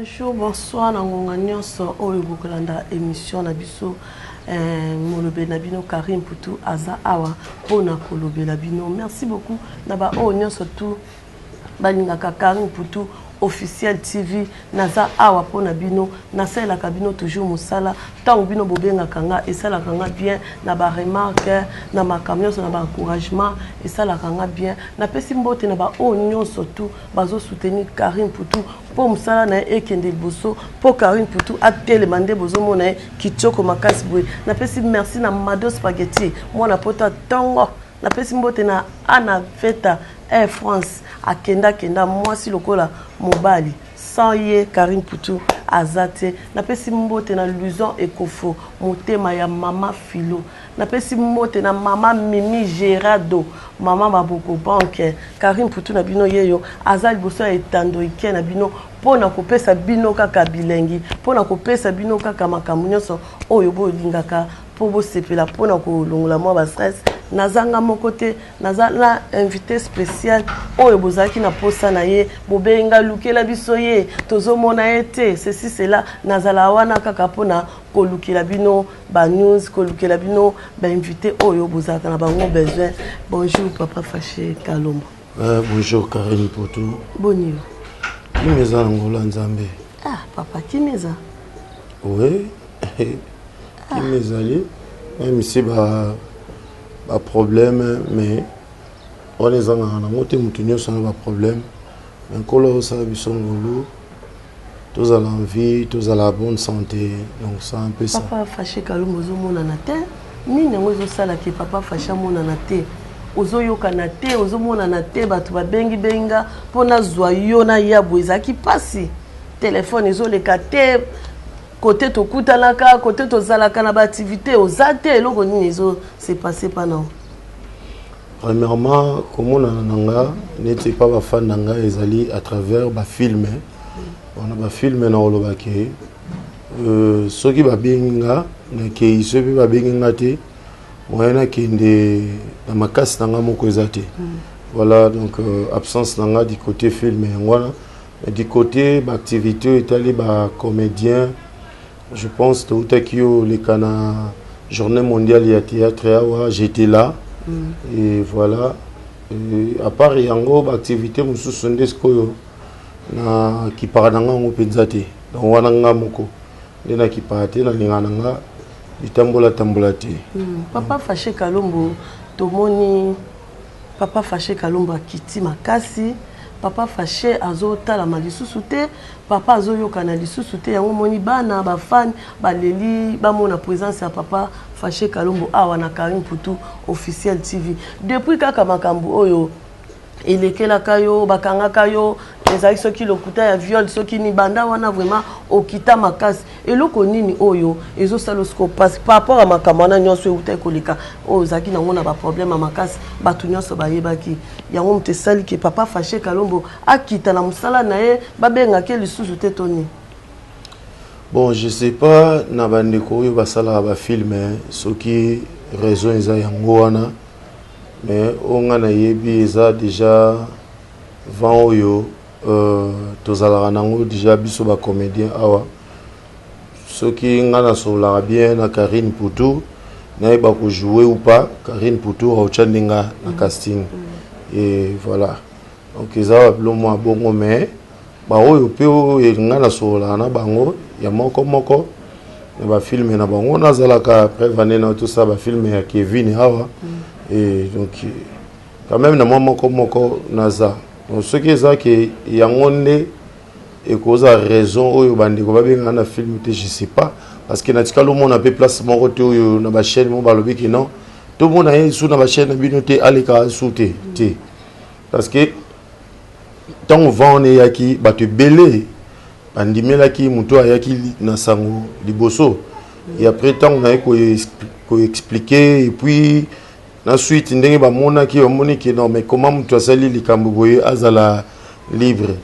Bonjour, bonsoir, nangonga nyonso oyo bokolanda émission na biso molobe na bino Karim Poutou aza awa pona kolobe na bino. Merci beaucoup na ba oyo nyonso tout balingaka Karim Poutou officiel TV naza awa pona bino nasela kabino toujours musala tant bino bobenga kanga esala kanga bien na ba remarque na makamyo na ba encouragement esala kanga bien na pesi mbote na ba o nyonso tout bazo soutenir Karim Poutou pour musala na ekende boso pour Karim Poutou atele mande bozo mona kitoko makasi boy na pesi merci na Mado Spaghetti mona pota tongo na pesi mbote na Ana Feta Air France kenda moi si lokola mobali sans ye Karim Poutou azate na pesi mbote na Luzon Ekofo motema ya mama Filo na pesi mbote na mama Mimi Gerardo mama Maboko Banque Karim Poutou na bino yeyo azali boso etando ike na bino pona kopesa bino kaka bilengi pona kopesa bino kaka makambo nyonso oyo bolingaka po bosepela pona kolongola mwa ba stress nazanga mokote nazala invité spécial oyo bozaki na posa na ye bobenga lukela biso ye tozomona ete ceci cela nazala wana kaka pona kolukela bino ba news kolukela bino ba invité oyo bozaka na bango besoin. Bonjour papa Fâché Kalombo. Bonjour Karim Poutou. Bonjour. Kimeza ngola nzambe. Ah papa Kimeza. Oui. Kimeza li même si ba problème mais on les a na moté mutunyo sans ba problème mais kolo ça bisongolo tous à l'envie tous à la bonne santé donc c'est un peu ça. Papa Fâché Kalombo zo mona na te nini ngozo sala ki papa Fâché mona na te ozo yoka na te ozo mona na te batu ba bengi benga pona zwa yo na yabo ezaki pasi téléphone ezo le kate côté to kutalaka côté to zalaka na ba activité ozate eloko nini ezo s'est passé pendant. Premièrement comme on nanga n'était pas ba fan nanga ezali à travers ba film on a ba film na olobake soki ba benga na ke isobi ba benga te moyena kende na makasi nanga moko ezate voilà donc absence nanga du côté film ngwana du côté ba activité etali ba comédien. Je pense que les Cana journée mondiale de théâtre j'étais là et voilà et à part yango activité musu sonde skoyo na ki paradanga ngo penzate donc wananga moko ndena ki parate na lingananga itambola tambolate. Papa Fâché Kalombo tomoni papa Fâché Kalombo kiti makasi papa Fâché azo tala malisusu te papa azo yoka na lisusu te yango moni bana ba fan ba leli ba mona présence ya papa Fâché Kalombo awa na Karim Poutou officiel TV depuis kaka makambo oyo elekela kayo bakanga kayo ezali soki lokuta ya viol soki ni banda wana vraiment okita makasi eloko nini oyo ezo salosko passe par rapport à makambo na nyonso euta koleka oyo zaki nango na ba problème makasi batu nyonso bayebaki yango mte sali ke papa Fâché Kalombo akita na musala na ye babenga ke lisusu te toni. Bon je sais pas na bandeko oyo basala ba film soki raison eza yango wana mais on a yebi eza déjà vent oyo tozalaka nango déjà biso ba comédien awa soki ngana sola bien na Karim Poutou na ba ko jouer ou pas Karim Poutou au chandinga na casting et voilà donc eza lo mo bongo mais ba oyo pe ngana sola na bango ya moko moko na ba film na bango nazalaka prévaner na tout ça ba film ya Kevin awa et donc quand même na moko moko naza donc ce qui est ça que yangonde et cause a raison oyo bandeko babenga na film te je sais pas parce que na tikalo mon appel place moko te oyo na ba chaîne mo balobi ki non tout le monde a sous na ba chaîne binoté aleka souté te parce que tant on va on yaki batu belé bandimela ki muto ayaki na sango liboso et après tant on a ko expliquer et puis na suite ndenge ba mona ki omoni ki non mais comment muto asali likambo boye azala libre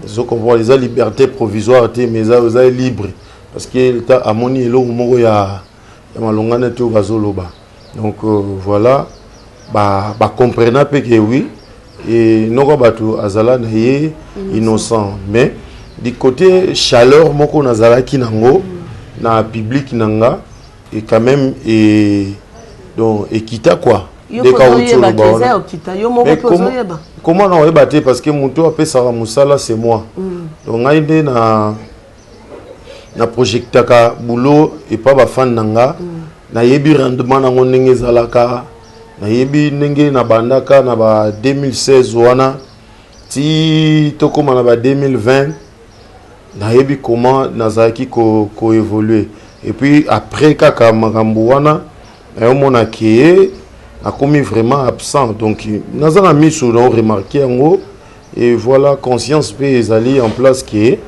zo comprendre les liberté provisoire te mais za libre parce que ta amoni elo moko ya malongana te bazoloba donc voilà ba comprendre pe que oui et noko batu azala na ye innocent mais du côté chaleur moko nazalaki nango na public nanga et quand même et donc ekita quoi comment on va battre parce que muto appelle ça musala c'est moi donc ngaide na projectaka boulot et pas ba fan nanga na yebi rendement nango ndenge zalaka na yebi ndenge na bandaka na ba 2016 wana ti tokoma na ba 2020 na yebi comment nazaki ko évoluer et puis après kaka makambo wana na mona ki a commis vraiment absent donc nazana miso na remarqué yango et voilà conscience pe ezali en place qui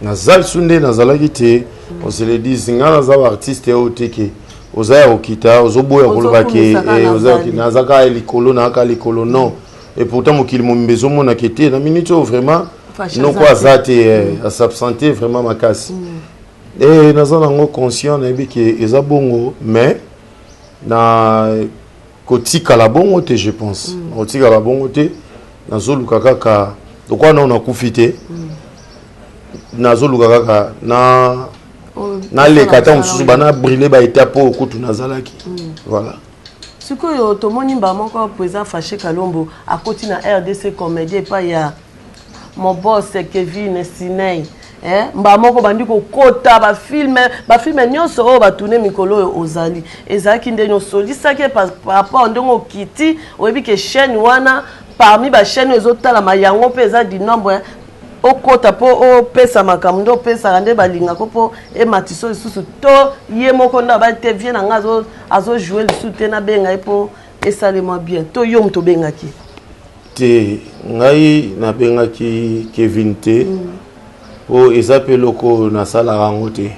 nazal sunde nazalaki te on se le dit singa nazal artiste oteke ozaya okita ozoboya kolobaki ozaki nazaka likolo na aka likolo non et pourtant mokili mombezo mona kete na minute vraiment non quoi azate à s'absenter vraiment makasi et nazana ngo conscient na bi ke ezabongo mais na kotika la bongo te je pense kotika la bongo te nazoluka kaka donc on a kufité nazoluka kaka na le kata mususu bana brûler ba étape au kutu nazalaki voilà sikoyo tomoni mba moko poeza fâché Kalombo à côté na RDC comédie pas ya mon boss Kevin Sinei mba moko bandi ko kota ba filme nyonso o ba tourner mikolo ozali ezaki ndenyo solisaki par rapport ndongo kiti oyebi ke chaîne wana parmi ba chaîne ezotala mayango peza di nombre okota po o pesa makamdo pesa rande balinga ko po e matiso lisusu to ye moko nda ba te vient nga azo jouer le soutien na benga po esalema bien to yo mto bengaki te ngai na bengaki Kevin te po ezape loko na sala rango te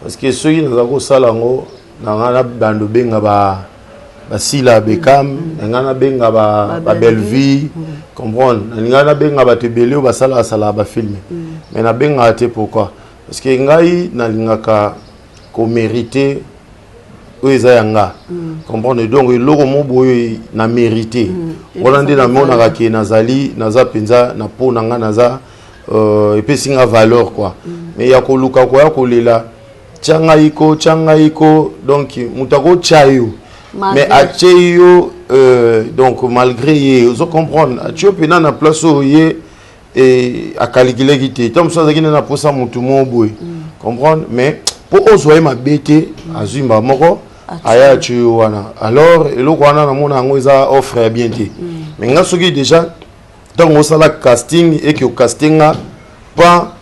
parce que ceux qui nazako sala ngo na ngana bando benga ba Sila Bekam ngana benga ba Belle Vie comprendre ngana benga ba tebelio ba sala ba film mais na benga te pourquoi parce que ngai na lingaka ko mériter oeza yanga comprendre donc loko mo boyo na mériter wala ndé na mona ka ke nazali naza penza na po na ngana naza et puis singa valeur quoi mais ya ko luka ko ya ko lela changa iko donc mutako chayo mais acheyo donc malgré vous comprendre acheyo pena na place oye et a calculer qui tom ça qui na posa mutu mo boy comprendre mais pour ozoye mabete azimba moko aya acheyo wana alors eloko wana na mona ngo eza offre bien te mais ngasoki déjà donc on sala casting et que casting pas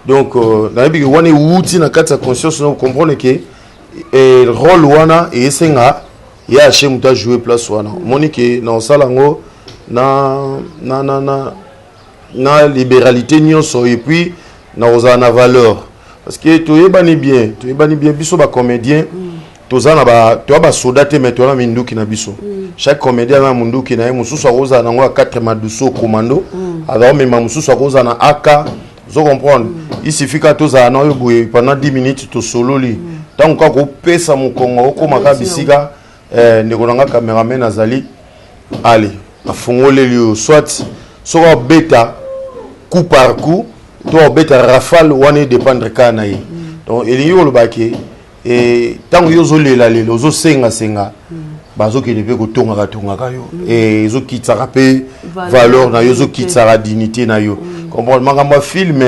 donc na bibi wani wuti na kati ya conscience on comprendre que le rôle wana et senga ya chez muta jouer place wana monique na sala ngo na libéralité nyonso et puis na ozana valeur parce que toyebani bien biso ba comédien tozana ba soda te mais tona minduki na biso chaque comédien na munduki na mususu akoza na ngo 4 maduso commando alors même mususu akoza na AK vous comprenez il suffit que toza na yo boye pendant 10 minutes to solo li tant ko ko pesa mukongo okomaka bisika ndeko nanga cameraman azali allez afungole li soit soko beta coup par coup to beta rafale wane dépendre kana yi donc eliyo lo baki et tant yo zo lela lelo zo senga bazo ki debe ko tonga yo et zo kitaka pe valeur na yo zo kitaka dignité na yo comprendre mangamba film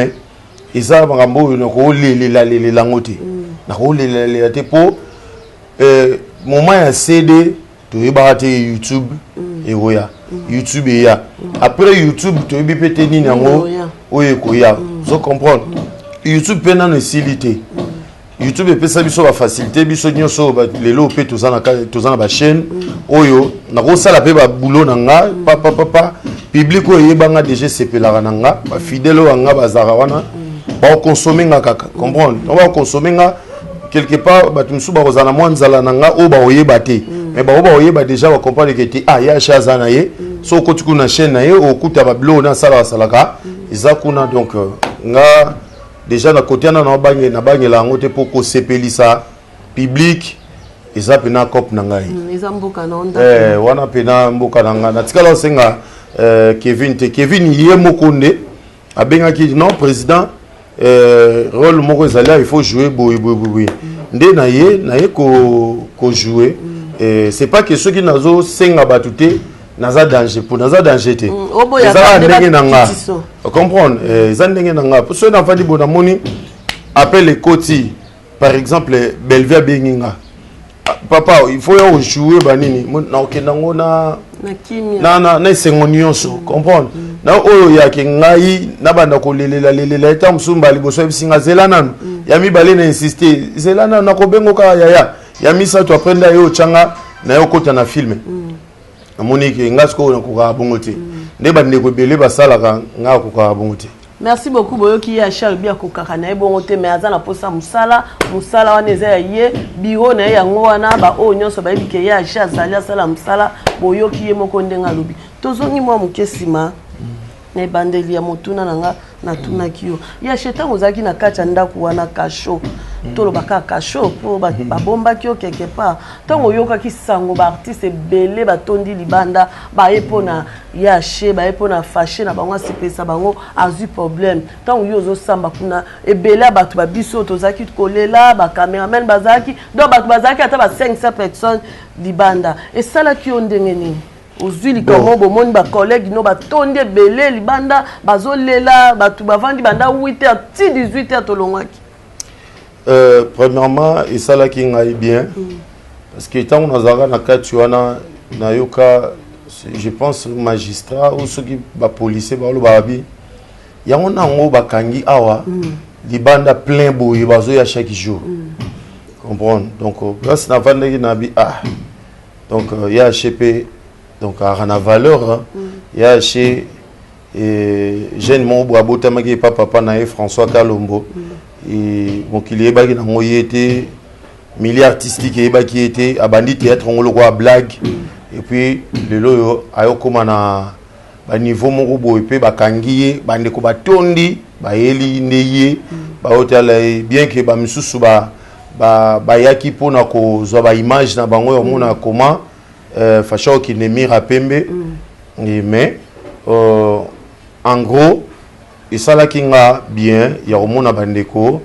eza makambo no ko lela ngote na ko lela te po moment ya CD to yebate YouTube et oya YouTube et ya après YouTube to yebi pete nini yango oye ko ya zo comprendre YouTube pena na silité YouTube et pesa biso ba facilité biso nyonso ba lelo pe tozana ba chaîne oyo na ko sala pe ba boulot nanga papa public oyo yebanga déjà sepelaka nanga ba fidèle wanga bazara wana ba consommer nga kaka comprendre on va consommer nga quelque part batumsu ba kozana mwanzala nanga o ba oyeba te mais ba oyeba déjà ba comprendre que te ya chazana ye so ko tukuna chaîne na ye o kuta ba blo na salaka ezakuna donc nga déjà na côté na bangi na la ngote pour ko sepelisa public eza pena cop na ngai eza mboka na onda wana pena mboka na ngai na tikala senga Kevin ye mokonde abengaki non président rôle moko ezali il faut jouer boy nde na ye ko jouer c'est pas que ceux qui nazo senga batute naza danger pour naza danger te ezala ndenge nanga comprendre ezala ndenge nanga pour ceux na fandi bona moni appelle les koti par exemple Belvia Benginga papa il faut y jouer banini na okendango na esengo nyonso comprendre na oyo yake ngai na banda kolelela eta msumba liboso bisinga zela nanu ya mibale na insister zela nanu na kobengo ka ya misa to aprenda yo changa na yo kota na filme amonike ngasko na koka bongo te nde bande ko bele basala nga koka bongo te. Merci beaucoup boyoki ya Charles Bia kokaka na ebongo te mais azana posa musala wana eza ye biro na yango wana ba o nyonso ba ebike ya Charles ali asala musala boyoki ye moko ndenga lobi tozongi mwa mukesima na bandeli ya motuna nanga na tuna kiyo ya shetango zaki na kacha ndaku wana kasho tolo baka kasho po ba bomba kiyo quelque part tango yoka ki sango ba artiste belé ba tondi libanda ba epona ya she ba epona fâché na bango sipesa bango azu problème tango yozo samba kuna ebela batu ba biso tozaki kolela ba cameraman bazaki do batu bazaki ata ba 500 personnes libanda et sala kiyo ndenge nini ozuli comment bomoni ba collègue no ba tonde belé libanda bazolela batu bavandi banda 8h ti 18h tolongaki. Premièrement et ça là qui ngai bien parce que tant on a na katuana na yoka je pense magistrat ou ceux qui ba policier ba lo babi yango na ngo bakangi awa libanda plein boye bazo ya chaque jour comprendre donc grâce na vande na bi donc il y a HP donc à la valeur il y a chez jeune mon boabo tamaki papa na François Kalombo et bon qu'il est bagi na moyete milieu artistique et bagi était abandi théâtre on le quoi blague et puis le loyo ayo koma na ba niveau moko boye pe bakangiye bande ko batondi ba eli ndeye ba hôtel bien que ba misusu ba yaki pona ko zo ba image na bango yo mona comment facho qui ne mira pembe mais en gros et ça là qui nga bien ya omona bandeko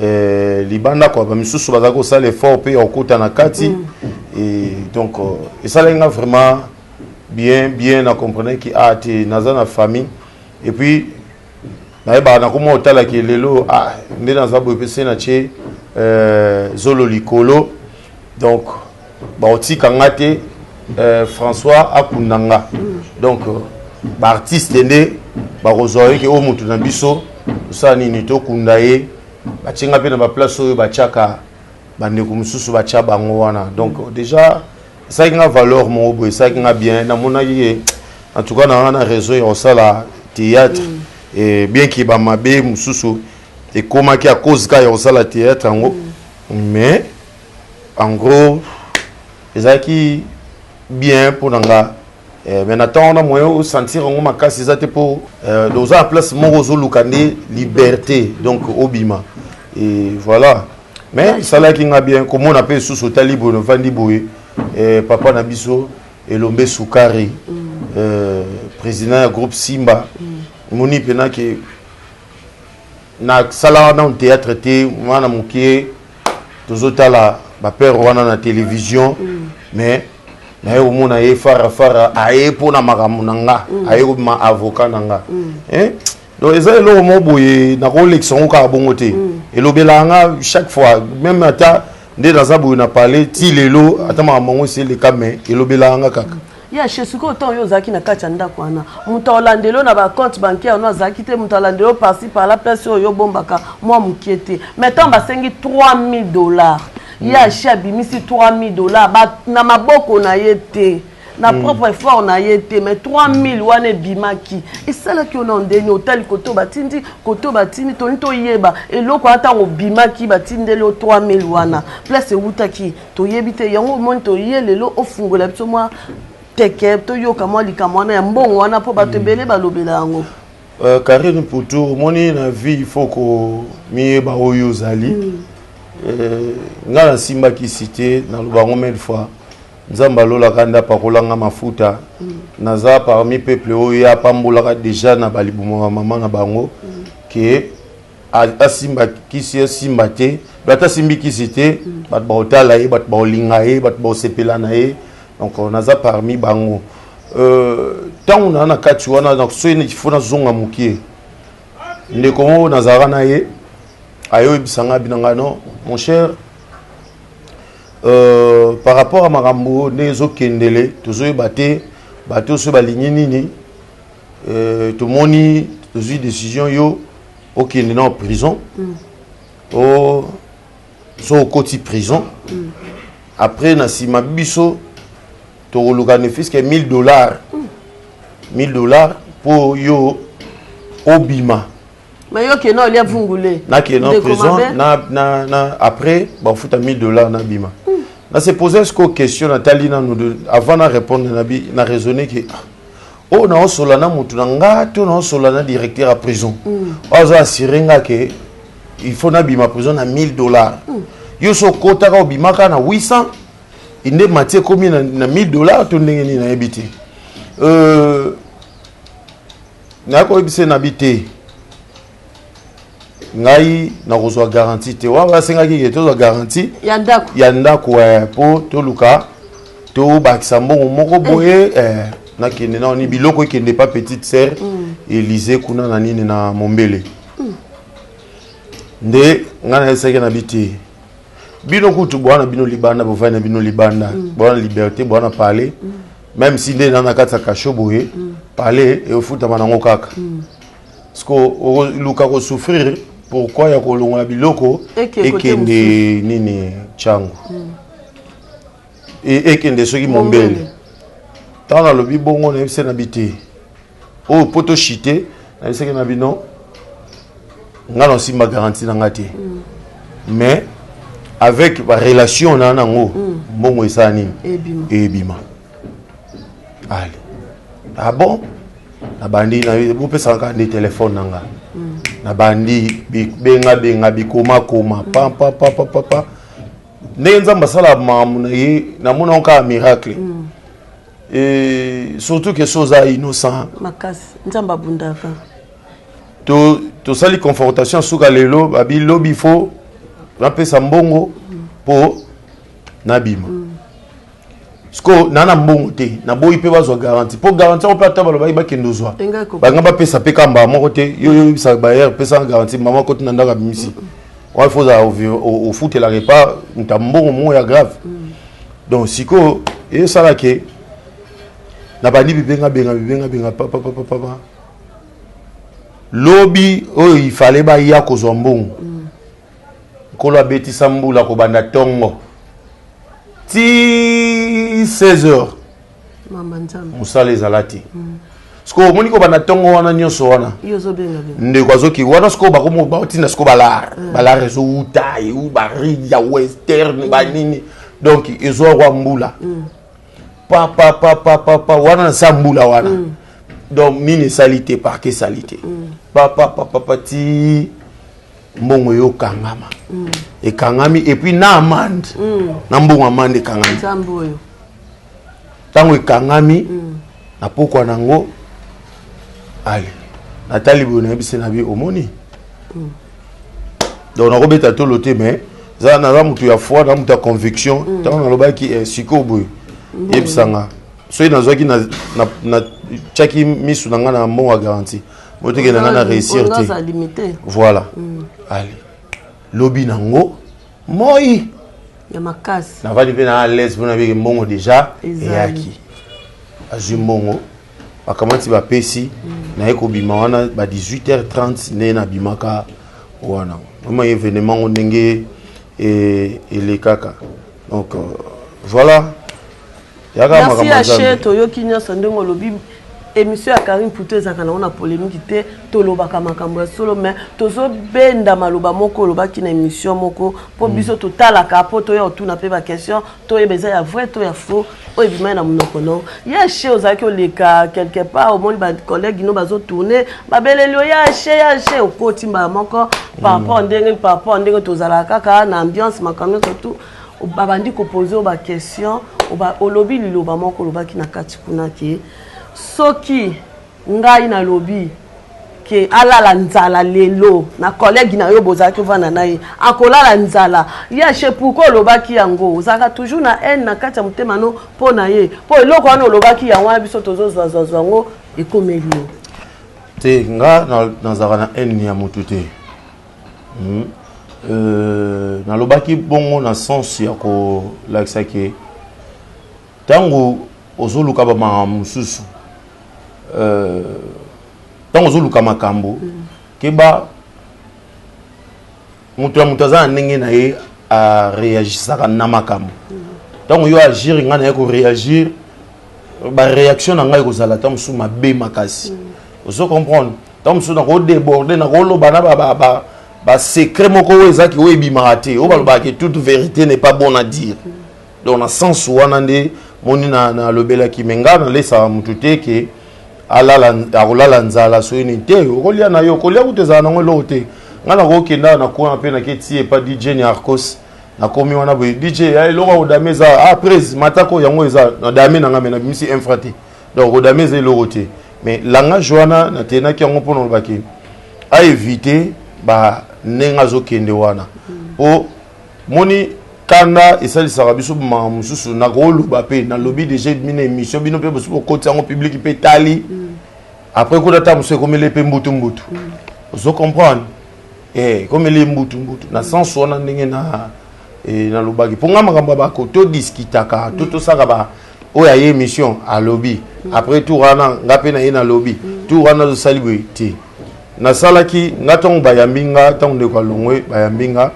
libanda quoi ba misusu bazako ça l'effort pe okota na kati et donc et ça là nga vraiment bien à comprendre qui a été dans la famille et puis ba na komo otala ki lelo ndé dans abo pese na che zolo likolo donc ba otika ngate François Akunanga donc artiste ndé ba rozoye ke o mutu na biso ça nini to kundaye ba tinga pe na ba place oyo ba chaka bande ko mususu ba cha bango wana donc déjà ça qui a valeur mon obo ça qui a bien na mona ye en tout cas na réseau yo ça la théâtre et bien ki ba mabe mususu et comment qui à cause ka yo ça la théâtre en gros mais en gros ça qui bien pour nanga mais maintenant on a moyen de sentir on ma casse ça pour dans un place morozo lukande liberté donc obima et voilà mais ça là qui a bien comment on appelle sous talibo no vandi boye papa nabiso elombe sukari président du groupe Simba moni pena que na sala na théâtre té mwana mukie tozotala ba père wana na télévision mais na yo mona ye fara aye pona makamu nanga aye ma avocat nanga donc eza elo mo boye na ko lection ka bongo te elobela nga chaque fois même ata ndé dans abu na parler ti lelo ata mamango c'est le cas mais elobela nga kaka ya chesuko to yo zaki na kacha ndako wana muta olandelo na ba compte bancaire no zaki te muta olandelo par-ci par la place yo bombaka moi mukiete maintenant ba sengi $3000 ya shabi misi $3000 ba na maboko na yete na propre effort na yete mais 3000 wane bimaki et ça là qui on ndeni hotel koto batindi to yeba eloko ata ngo bimaki batindelo 3000 wana place utaki to yebite yango monto yelelo ofungola biso moi teke to yoka moi likamwana ya mbongo wana po batebele balobela yango Karine Poutou moni na vie il faut ko mieba oyo zali ngala simba ki cité na lubango mille fois nzamba lola kanda pakolanga mafuta naza parmi peuple oyo ya pambola déjà na balibuma maman na bango que asimba kisi asimba te bata simbi kisi te bat ba otala ye bat ba olinga ye bat ba sepela na ye donc on a parmi bango tant on a na kati wana donc so il faut na zonga mukie ndeko mo nazara na ye ayo bisanga binanga non mon cher par rapport à marambo nezo kendele tozo baté bato so baligné nini to moni tozo décision yo okende na prison o so koti prison après na sima biso to logane fisque $1000 $1000 pour yo obima mais yo ke no lia vungule na ke no prison na après ba futa $1000 na bima na se poser ce question Nathalie na nous avant de répondre na raisonner que oh na solana mutu na ngato na solana directeur à prison ozo asirenga que il faut na bima prison na $1000 yo so kota ka bima ka na 800 inde matie combien na $1000 to ndenge ni na ebiti na ko ebise na bité ngai na kozwa garantie te wa basenga ki to garantie ya ndako po to luka to bakisa mbongo moko boye na kende na ni biloko kende pas petite sœur Élysée kuna na nini na Mombele nde ngana eseke na biti bino kutu bwana bino libanda bo na bino libanda bwana liberté bwana parler même si nde na kata kasho boye parler et au futa manango kaka parce que luka ko souffrir pourquoi ya kolonga biloko ekende nini changu ekende soki Mombele tant na lobi bongo na ebise na biti o poto chité na ebise na bino ngalo simba garantie na ngati mais avec la relation na nango mbongo esani ebima allez ah bon na bandi na bo pesa ka de téléphone nanga na bandi benga bikoma pa nenza masala mamu na ye na mona onka miracle et surtout que soza innocent makas nzamba bundaka to sali confrontation suka lelo babi lobi fo rapesa mbongo po nabima sko nana mbongo te na boyi pe bazwa garantie po garantie on plata balo ba kendozwa banga ba pesa pe kamba moko te yo sa bayer pesa garantie mama ko tunda ndaka bimisi on faut ça au foot la repas mbongo mo ya grave donc siko et ça la ke na bandi benga papa lobby oh il fallait ba ya ko zwa mbongo kolo abeti sambula ko banda tongo ti 16h mama nzambe musale zalati sko moni ko banda tongo wana nyoso wana yozo benga nde kwazoki wana sko ba ko mo ba tinda sko balar zo utai u bari ya western ba nini donc ezo wa mbula papa wana sambula wana donc nini salité par que salité papa ti mbongo yo kangama et kangami et puis na amande na mbongo amande kangami sambo yo tango kangami na pokwa nango allez Nathalie bona bise na bi omoni donc na robeta to loté mais za na mutu ya foi na mutu ya conviction tango na lobaki sikobo yebisanga so ina zoki na chaki misu na ngana mbongo garantie moto na ngana réussir te voilà allez lobi nango moi ya makasi na vali pena à l'aise bona beke mbongo déjà yaki azumongo akamati ba pesi na eko bima wana ba 18h30 ne na bimaka wana vraiment événement ndenge et les kaka donc voilà yaka merci Haché toyoki nyoso ndongo lobi émission ya Karim Poutou ezaka na polémique te tolobaka makambo ya solo mais tozo benda maloba moko lobaki na émission moko po biso totalaka po to ya otuna pe ba question to yebeza ya vrai to ya faux o ebima na monoko no ya Haché ozaki oleka quelque part au monde ba collègue no bazo tourner babelelo ya Haché okoti mba moko par rapport ndenge tozalaka kaka na ambiance makambo surtout babandi ko poser ba question o lobi liloba moko lobaki na kati kuna ki soki ngai na lobi ke alala nzala lelo na collègue na yo bozaki vana naye akolala nzala ya che pourquoi lobaki yango ozaka toujours na haine na kati ya motema no po na ye po eloko wana lobaki yango wana biso tozozwa yango ekomeli yo te nga nazaka na haine ya motu te nalobaki bongo na sens ya kolakisa ke ntango ozoluka bamaka mosusu ntango ozoluka makambo keba moto ya moto aza na ndenge na ye areagisaka na makambo ntango yo agir nga na ye koreagir baréaction na ngai ekozala ntango mosusu mabe makasi ozo comprendre ntango mosusu nakodéborde nakoloba na secret moko oyo ezaki oyo ebimaka te oyo balobaka ke toute vérité n'est pas bonne à dire donc na sens wana nde moni nalobelaki me nga nalesaka motu te ke akolala nzala soyini te okolia na yo kolia kutu ezala nango eloko te nga nakokenda nakona mpe naketi epa dj ni arcos nakomi wana boye dj eloko akodame eza prese matako yango eza nadame nanga me nabimisi infra te donc kodame eza eloko te mais langage wana natenaki yango mpo nalobaki aevite ndenge azokende wana po moni kanda esalisaka biso bamaka mosusu nakoloba mpe nalobi déjà mine émission bino mpe bosu bokoti yango public mpe tali après kota ta mosu ekomeli mpe mbutu ozo comprendre ekomeli mbutu na sens wana ndenge nalobaki mpo nga makambo bako todiskitaka tosaka oyo aye émission alobi après tour wana nga mpe na ye nalobi tour wana tosali boye te nasalaki nga ntango bayambi nga ntango ndeko alongwe bayambi nga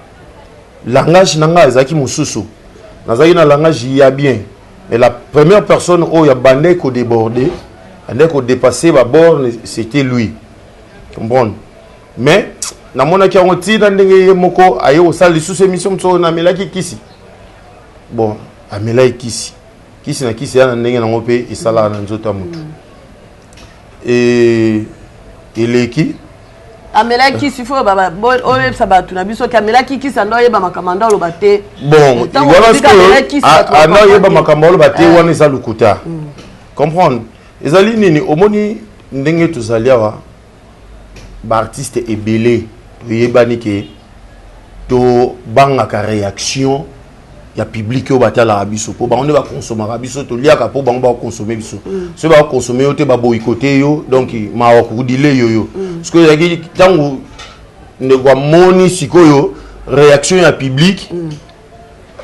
langage na nga ezalaki mosusu nazalaki na langage ya bien mais la première personne oyo abandaki kodéborde andaki kodépasser baborne c'était lui comprendre mais namonaki yango ntina ndenge ye moko aye kosala lisusu émission mosusu oyo namelaki kisi bon amelaki kisi na kisi ya na ndenge nango mpe esalaka na nzoto ya motu eleki amelaki sifo oyebisa bato na biso ke amelaki kisi ando oyeba makambo ando aloba te bon ando oyeba makambo aloba te wana eza lukuta comprendre ezali nini omoni ndenge tozali awa baartiste ebele toyebani ke tobangaka réaction ya public oyo batalaka biso mpo bango nde bakonsomaka biso toliaka mpo bango bakonsome biso soki bakonsome yo te baboyikote yo donc mawa kudile yoyo parceke ezalaki ntango ndeko amoni sikoyo réaction ya public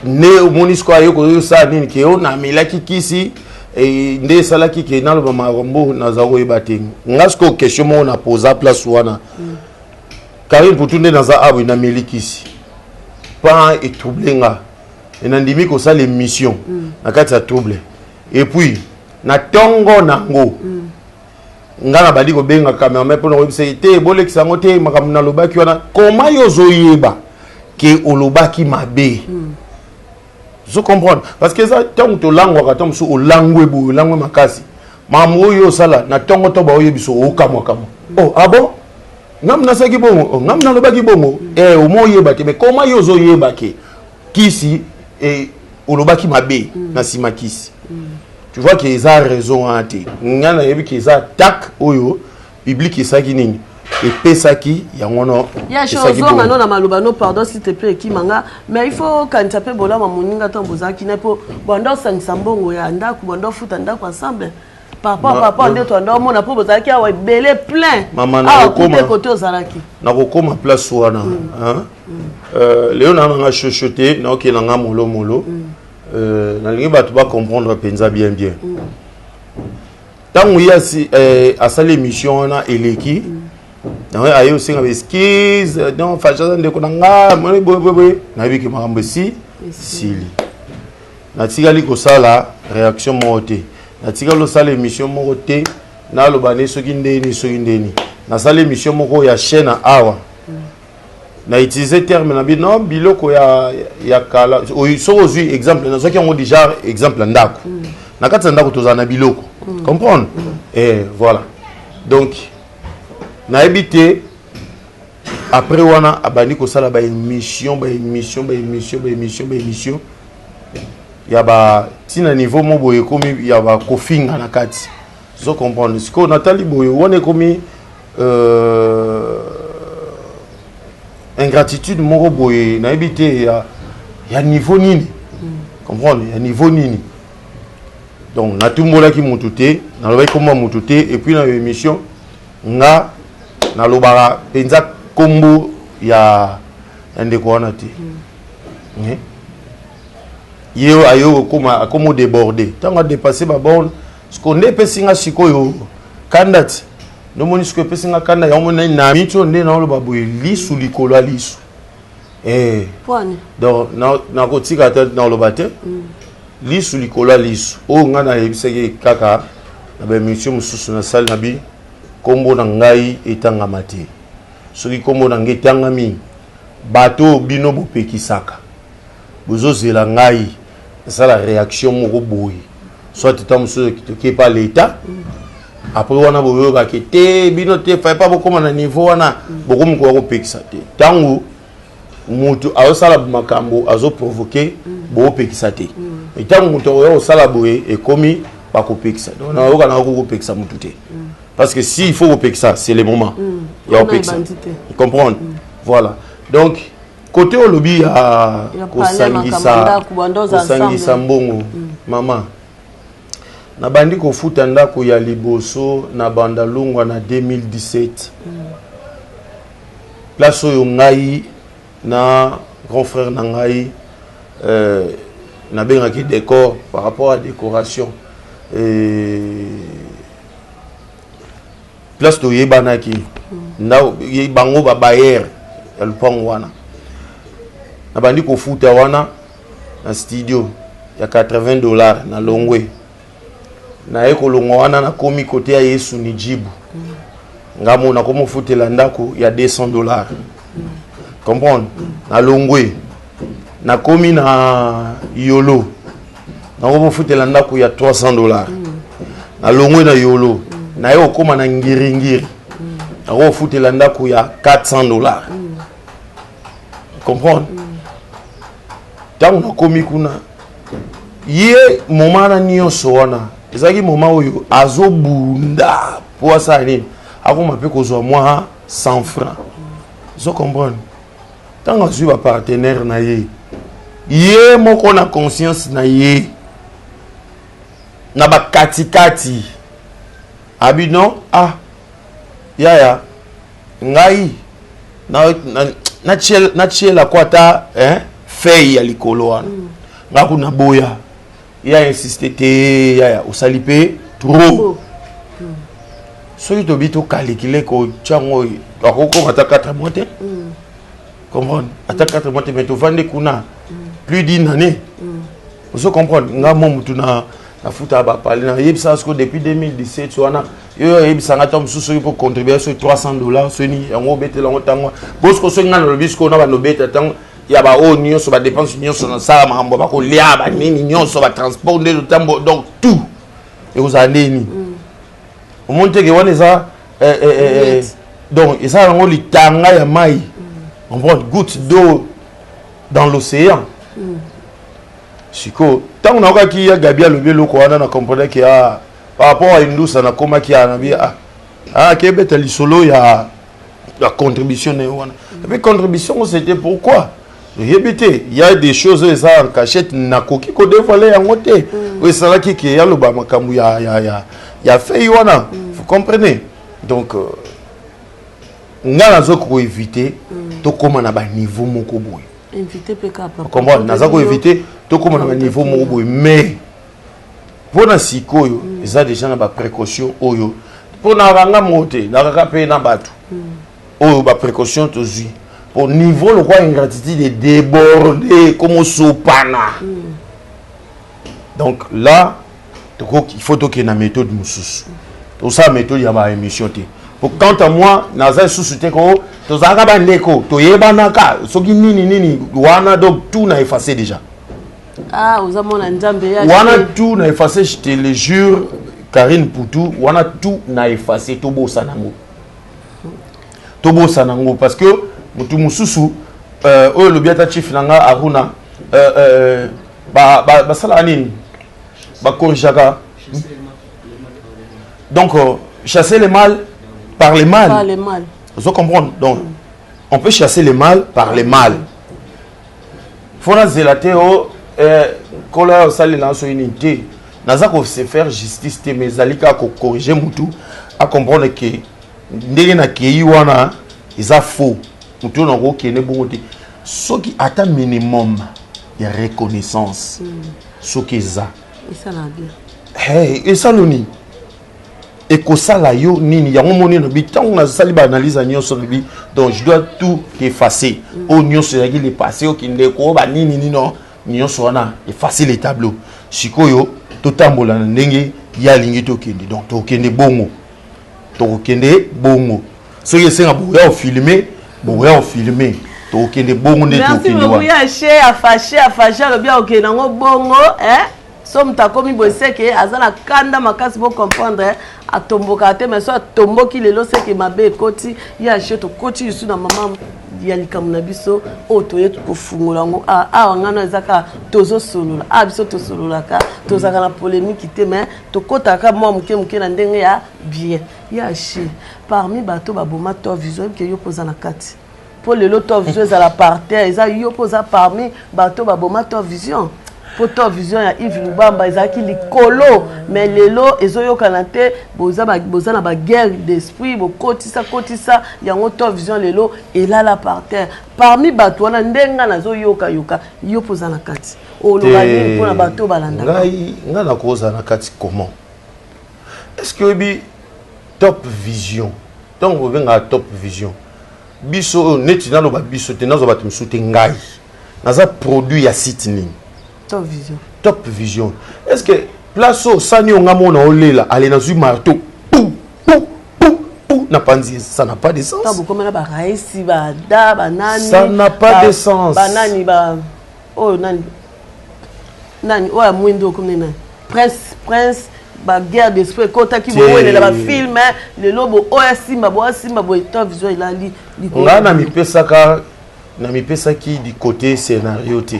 nde omoni sikoyo aye koyosala nini ke yo namelaki kisi nde esalaki ke naloba makambo naza koyeba te nga sikoyo question moko naposa place wana Karim Poutou nde naza abwe nameli kisi pa etrouble nga enandimi kosala émission na kati ya trouble et puis na tongo nango nga na bali kobenga cameraman pour koyebisa te bolekisa yango te makambo nalobaki wana koma yo ozoyeba ke olobaki mabe je comprends parce que eza ntango tolangwaka ntango mosusu olangwe boye olangwe makasi makambo oyo osala na ntongo to baoyebiso okamwakamwa ah bon ngam nasaki bongo ngam nalobaki bongo omoyeba te mais koma yo ozoyeba ke kisi olobaki mabe na nsima kisi tu vois que eza raison wana te nga nayebi ke eza tak oyo public esaki nini epesaki yango no ozonga no na maloba no pardon s'il te plaît ekimanga mais il faut kanisa mpe bolama moninga ntango bozalaki na mpo bando osangisa mbongo ya ndako bando ofuta ndako ensemble papa nde toanda omona mpo bozalaki awa ebele plein awa kute kote ozalaki nakokoma place wana leo nananga shosho te naokenda nga molomolo nalingi bato bacomprendre mpenza bien ntango ye asali émission wana eleki aye osenga baeskise don fachaza ndeko na nga boye nayebiki makambo esili natikali kosala réaction moko te natikali osala émission moko te naloba ne soki ndeni nasala émission moko ya chaîne awa na utiliser terme na bino biloko ya kala soki ozwi exemple nazwaki yango déjà exemple ndako na kati ya ndako tozala na biloko comprendre voilà donc nayebi te après wana abandi kosala baémission ya batina niveau mo boye ekomi ya bakofinga na kati so comprendre sikoyo natali boye wana ekomi ingratitude moko boye na ebité ya niveau nini comprendre ya niveau nini donc na tumbola ki mututé na loba komba mututé et puis na émission nga na lobara penza kombo ya ndeko wana te yeo ayo comme débordé tant a dépassé ba borne ce qu'on est pesinga sikoyo kandati no moni ce que pesinga kanda ya mona na micho nde na loba boye lisu likolo lisu Pwani. Donc na kotika te na loba te lisu likolo lisu o nga na yebiseke kaka na ba émission mususu na salle na bi kombo na ngai etanga mate soki kombo na ngai etanga mi bato bino bopekisaka bozozela ngai c'est la réaction moko boye soit état mususu qui pas l'état après wana boyo ba ke te bino te fa pas beaucoup na niveau wana beaucoup mko kopekisa te tango mutu azosala makambo azo provoquer bopekisa te et tango mutu oyo sala boye e komi ba kopekisa donc na oka na kopekisa mutu te parce que si il faut kopekisa c'est le moment il y a kopekisa comprendre voilà donc côté au lobby ya kosangisa mbongo mama na bandi kofuta ndako ya liboso na banda lungwa na 2017 place oyo ngai na grand frère na ngai na bengaki décor par rapport à décoration place to yebanaki na bango ba bayer ya lupango wana na bandi kofuta wana na studio ya $80 na Longwe na eko longo wana na komi kote ya Yesu ni jibu ngamo na komo futela ndako ya $200 comprendre na Longwe na komi na Yolo na komo futela ndako ya $300 na Longwe na Yolo na yo koma na ngiringiri na komo futela ndako ya $400 comprendre tango na komi kuna ye momana nyonso wana ezaki moma oyo azobunda po asa nini akoma pe kozwa mwa 100 francs zo comprendre tango azwi ba partenaire na ye moko na conscience na ye na ba katikati abino yaya ngai na chiela kwata fei ya likolo wana ngaku na boya ya insisté te ya osalipe trop soki to bito calculer ko chango akoko mata 4 mois te comprendre ata 4 mois te mais to vande kuna plus d'une année vous comprendre nga mutu na futa ba parler na yebisa sko depuis 2017 wana yo yebisa ngata msusu pour contribuer sur $300 soni yango betela ngotango bosko so ngana lobisko na ba no beta tango ya ba o nyonso ba dépense nyonso na sala makambo ba ko lia ba nini nyonso ba transport de tambo donc tout et vous allez ni au monte que wana ça donc et ça on litanga ya mai on prend goutte d'eau dans l'océan siko tant on a ki ya gabia le belo ko wana na comprendre que par rapport à indus na koma ki na bi kebeta lisolo ya la contribution ne wana et puis contribution c'était pourquoi il y a des choses ça en cachette na koki ko dévoiler yango te oui ça là qui ya lo ba makambu ya fait wana vous comprenez donc ngala zo ko éviter to koma na ba niveau moko boy inviter peka papa comprendre na za ko éviter to koma na ba niveau moko boy mais pona sikoyo ça déjà na ba précaution oyo pona ranga moté na kaka pe na batu oyo ba précaution to zui pour niveau le roi ingratitude est débordé comme au sopana. Donc là, il faut que la méthode moussous. Tout ça méthode il y a ma émission té. Pour quant à moi, naza sous-souté ko, to zaka ba ndeko, to yebanaka, soki nini wana donc tout n'a effacé déjà. Vous avez mon nzambe ya. Wana tout n'a effacé, je te le jure, Karine Poutou, wana tout n'a effacé tobo sanango. Tobo sanango parce que mutu mususu oyo lobi ata chief nanga aruna basala nini bakorishaka donc chasser le mal par le mal. Par le mal. Vous comprenez? Donc, on peut chasser le mal par le mal. Faut la zélateo, quand on s'allie dans son unité, naza ko se faire justice te mais zalika ko corriger mutu à comprendre que ndenge na kei wana isa faux mutu na ko kene bongo te soki ata minimum ya reconnaissance soki za et ça la bien hey et ça noni et ko sala yo nini ya ngomoni no bi tant na sali ba analyse nyonso no bi donc je dois tout effacer au nyonso ya ki le passé au kinde ko ba nini nino nyonso wana effacer les tableaux sikoyo totambola na ndenge ya lingi tokende donc tokende bongo soki esenga boya ofilme tokende bongo nde tokende wa merci afashe alobi okende nango bongo so mutu akomi boseke aza na kanda makasi po comprendre atomboka te mais so atomboki lelo seke mabe ekoti ye ashe tokoti lisu na mama ya likambo na biso oyo toyeti kofungola yango awa ngana ezaka tozosolola biso tosololaka tozalaka na polémique te mais tokotaka mwa moke na ndenge ya bien ya ashe parmi bato baboma to vision ke yo poza na kati po lelo to vision ezala par terre eza yo poza parmi bato baboma to vision po to vision ya Yves Lubamba ezalaki likolo mais lelo ezoyokana te boza na baguerre d'esprit bokotisa yango to vision lelo elala par terre parmi bato wana ndenga nazoyoka yo poza na kati oloba nini mpona bato balanda ngai na koza na kati comment est-ce que bi top vision donc obenga top vision biso neti naloba biso te nazoba timisu te ngai naza produit ya site nini Top vision. Est-ce que place au sanyo ngamona olela aller dans un marteau n'a pas dit ça n'a pas de sens. Ça n'a pas de sens. Prince ba guerre d'esprit kota ki bo ele la film le lobo oyasimba bo top vision il a li ngana mi pesa ki du côté scénario te.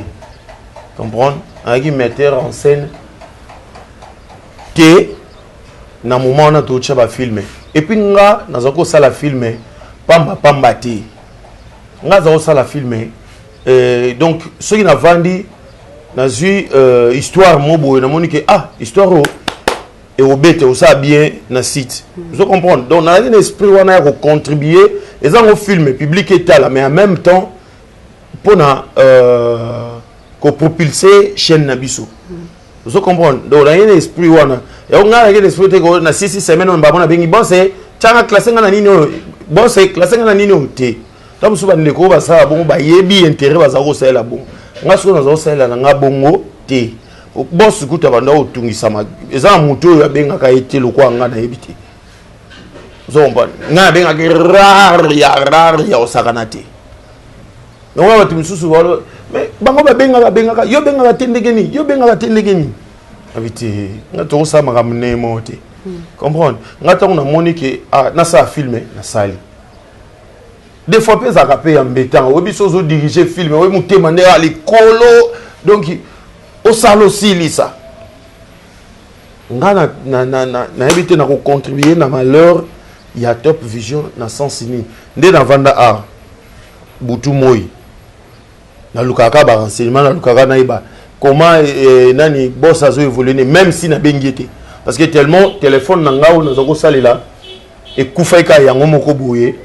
Comprendre avec metteur en scène que na moment na to tcha ba filmer et puis nga nazako sala filmer pamba te nga zako sala filmer donc ce qui n'a vendu na zui histoire mobo na monique histoire et au bête ça bien na site vous comprendre donc na un esprit wana ya contribuer et ça on filme public état mais en même temps pour na ko propulser chaîne nabiso vous comprenez donc il y a un esprit wana et on a un esprit que na 6 semaines on va bona bengi bon c'est tanga classé na nini bon c'est classé na nini te tam suba ndeko ba sa bon ba yebi intérêt ba za ko sala bon ngaso na za sala na bongo te boss kuta banda otungisa ma eza muto ya benga ka ete lokwa nga na yebite zomba nga benga ke rare ya osakana te donc on va te misusu walo mais bango benga yo benga tendegeni habité nga to sa makamne mote comprendre nga to na monique na sa filmer na sali des fois pesa ka pe embêtant obi sozo diriger film obi mutema ne ali kolo donc au salo silisa nga na habité na ko contribuer na malheur il y a top vision na sens ni nde na vanda art butu moi na lukaka ba renseignement na lukaka na iba comment nani boss azo évoluer même si na bengiete parce que tellement téléphone na ngao na zoko salela et kufaika yango moko boye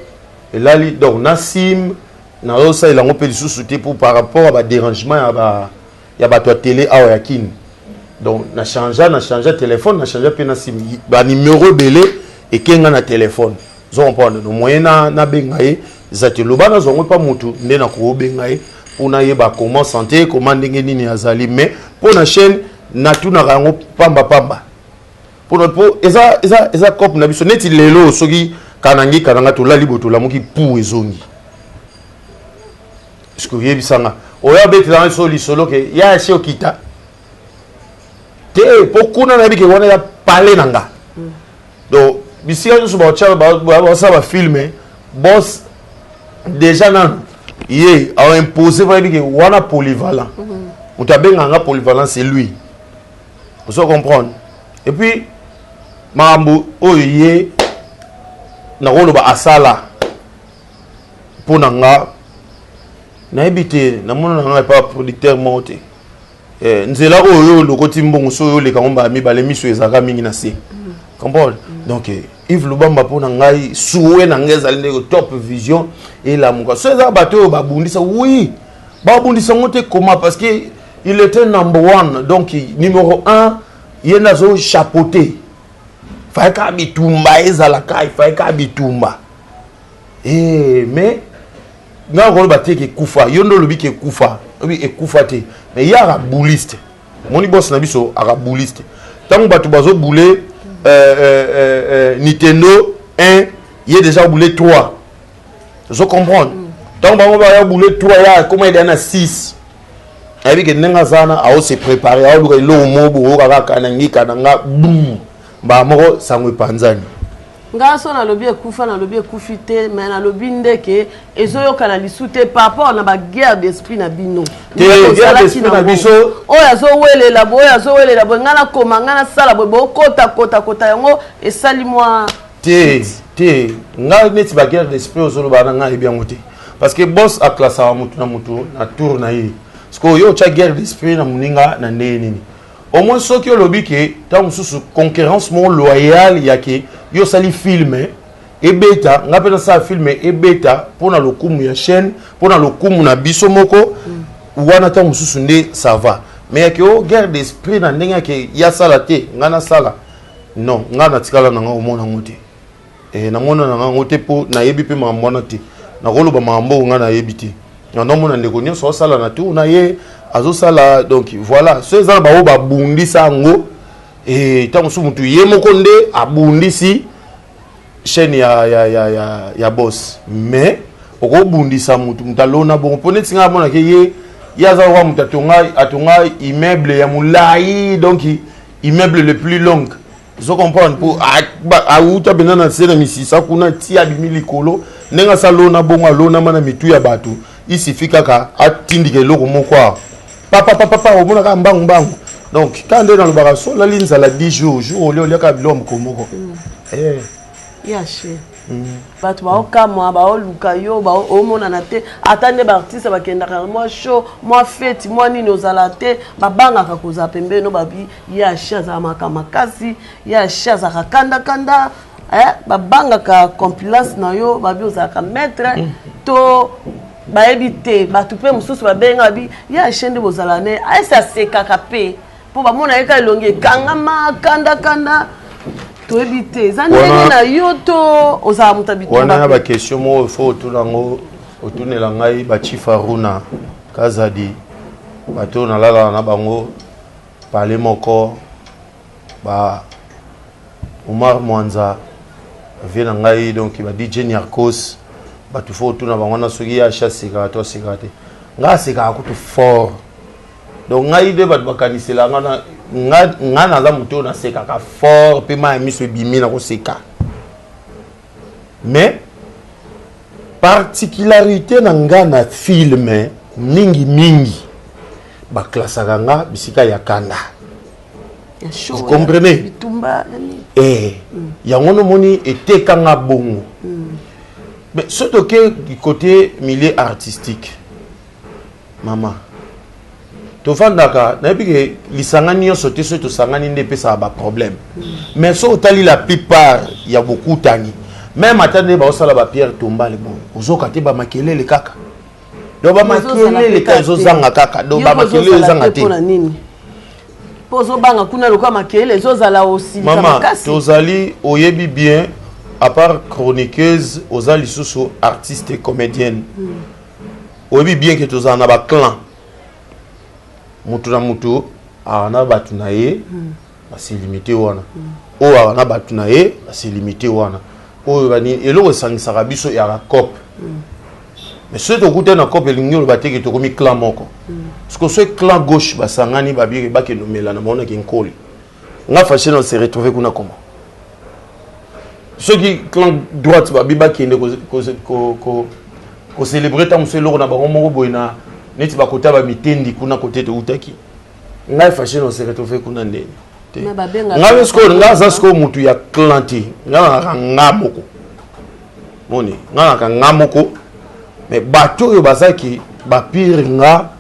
et là donc na sim na zo salela ngo pe sous-souté pour par rapport à ba dérangement ya ba to télé awa yakine donc na changer téléphone na changer pe na sim ba numéro belé et kenga na téléphone zo prendre no moyen na bengaye zate lobana zo pas mutu nde na ko bengaye pour na yeba comment santé comment ndenge nini azali mais pour na chaîne na tuna rango pamba pour eza cop na biso neti lelo soki kananga to lali boto la moki pou ezongi est-ce que yebisanga oya beti dans soli solo ke ya che okita te pokuna na bike wana ya parler nanga donc bisia so ba cha ba sa ba filmer boss déjà nan il a imposé que wana polyvalent. On t'a bien polyvalent c'est lui. Vous comprendre. Et puis mambo oye nakoloba asala pona nga nayebi te namona nanga pa producteur monte nzela oyo lokoti mbongo so oyo leka ngomba mibale miso ezaka mingi na se comprendre donc Yves Lubamba pona ngai souwe na ngeza lende top vision et la muka so ezaka bato babundisa oui babundisa ngote comment parce que il était number 1 donc numéro 1 yena zo chapeauté faika bitumba ezalaka faika bitumba mais nga ko ba teke kufa yondo lobi ke kufa obi ekufa te mais ya rabuliste moni boss na biso arabuliste tant batu bazo bouler Nintendo 1 il est déjà boulé 3 je comprends tant ba ba bouler 3 là comment il y en a 6 avec que nenga zana a se préparer a lo lo mobo ka kana ngika nga boum ba moko sangwe panzani nga so na lobi ekufa na lobi ekufite mais na lobi ndeke ezoyoka na lisute par rapport na ba guerre d'esprit na bino guerre d'esprit na biso oya zo welela bo ngana koma ngana sala bo kota yango esali moi te nga neti ba guerre d'esprit ozolo bana nga bien ngote parce que boss a classe wa mutu na tour na yi parce que yo cha guerre d'esprit na muninga na nini au moins ce que lobi ke ta mususu concurrence mon loyal yake yo sali filme et beta nga pena sa filme et beta pona lokumu ya chaîne pona lokumu na biso moko wana ta mususu nde ça va mais yake o guerre d'esprit na ndenga ke ya sala te nga na sala non nga na tikala na nga o mona ngote na mona na nga ngote po na yebi pe mambona te na koloba mambo nga na yebi te na mona ndeko nyonso sala na tu na ye azo sala donc voilà ce za ba o ba bundisa ngo tant que mutu ye moko nde abundisi chaîne ya boss mais oko bundisa mutu mutalona bon pone tinga mona ke ye yaza wa mutu atonga immeuble ya mulai donc immeuble le plus long je comprends pour a uta benana sena misisa kuna ti abimili kolo nenga salona bongo alona mana mitu ya batu ici kaka atindike loko moko papa o mona ka mbangu donc quand on est dans le barasso la ligne ça la 10 jours au lieu ka bilom komoko ya che batu ba okama ba oluka yo ba omona na te atande ba artiste ba kenda ka moi show moi fête moi nini ozala te ba banga ka koza pembe no babi ya che za makasi ya che za kanda ba banga ka compilance na yo babi ozala ka maître to ba ebite ba tupe mususu ba benga bi ya che ndi bozala ne asa sekaka pe po ba mona eka longe kangama kanda to ebite zanene na yoto oza mutabito wana ba question mo faut tunango otunela ngai ba chifaruna kazadi bato na lala na bango pale moko ba Omar Mwanza vena ngai donc ba DJ Nyarkos bato faut tuna bango na soki ya chasika to sikate nga sika akutu fort donc ngai de bat bakanisela nga na za muto na seka ka fort pe ma miso bimi na ko seka mais particularité na nga na film mingi ba classe nga bisika ya kanda vous comprenez ya ngono moni eteka nga bongo mais surtout que du côté milieu artistique maman to fandaka na bige lisangani yo sote so to sangani nde pesa ba problème mais so tali la plupart ya beaucoup tani même atande ba osala ba pierre tombale bon ozoka te ba makelele kaka do ba makelele ka zozanga kaka do ba makelele zanga te pozo banga kuna lokwa makelele zozala aussi maman tozali oyebi bien à part chroniqueuse ozali susu artiste et comédienne oyebi bien que tozana ba clan mutu na mutu ana batu na ye basi limité wana o ana batu na ye basi limité wana o bani eloko sangisaka biso ya cop mais ce to kuta na cop elingyo bateki to komi clan moko parce que ce clan gauche basangani babiri ba ke nomela na mona kinkoli nga fâché na se retrouver kuna comment ceux qui clan droite babi ba kende ko célébrer ta muselo na bango moko boina neti bakota ba mitendi kuna kote te utaki ngai fâché no se retrouver kuna ndeni te ngai sko nga za sko mutu ya clanti nga moko moni nga na ngamoko mais bato yo bazaki ba pire nga